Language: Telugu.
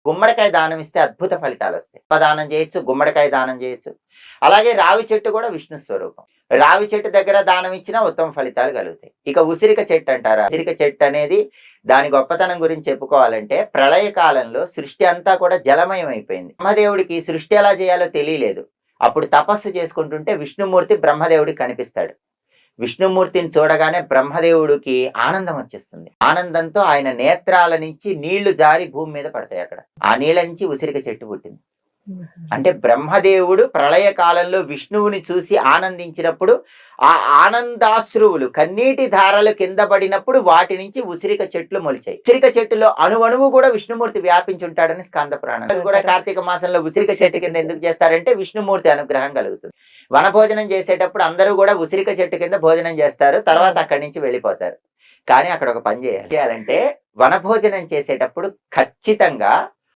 గుమ్మడికాయ దానం ఇస్తే అద్భుత ఫలితాలు వస్తాయి. దానం చేయొచ్చు, గుమ్మడికాయ దానం చేయొచ్చు. అలాగే రావి చెట్టు కూడా విష్ణు స్వరూపం. రావి చెట్టు దగ్గర దానం ఇచ్చినా ఉత్తమ ఫలితాలు కలుగుతాయి. ఇక ఉసిరిక చెట్టు అంటారా, ఉసిరిక చెట్టు అనేది దాని గొప్పతనం గురించి చెప్పుకోవాలంటే, ప్రళయ కాలంలో సృష్టి అంతా కూడా జలమయం అయిపోయింది. బ్రహ్మదేవుడికి సృష్టి ఎలా చేయాలో తెలియలేదు. అప్పుడు తపస్సు చేసుకుంటుంటే విష్ణుమూర్తి బ్రహ్మదేవుడికి కనిపిస్తాడు. విష్ణుమూర్తిని చూడగానే బ్రహ్మదేవుడికి ఆనందం వచ్చేస్తుంది. ఆనందంతో ఆయన నేత్రాల నుంచి నీళ్లు జారి భూమి మీద పడతాయి. అక్కడ ఆ నీళ్ళ నుంచి ఉసిరిక చెట్టు పుట్టింది. అంటే బ్రహ్మదేవుడు ప్రళయ కాలంలో విష్ణువుని చూసి ఆనందించినప్పుడు ఆ ఆనందాశ్రువులు కన్నీటి ధారలు కింద పడినప్పుడు వాటి నుంచి ఉసిరిక చెట్లు మొలిచాయి. ఉసిరిక చెట్టులో అణువణువు కూడా విష్ణుమూర్తి వ్యాపించుంటాడని స్కంద పురాణం కూడా. కార్తీక మాసంలో ఉసిరిక చెట్టు కింద ఎందుకు చేస్తారంటే విష్ణుమూర్తి అనుగ్రహం కలుగుతుంది. వనభోజనం చేసేటప్పుడు అందరూ కూడా ఉసిరిక చెట్టు కింద భోజనం చేస్తారు, తర్వాత అక్కడి నుంచి వెళ్ళిపోతారు. కానీ అక్కడ ఒక పని చేయాలంటే వనభోజనం చేసేటప్పుడు ఖచ్చితంగా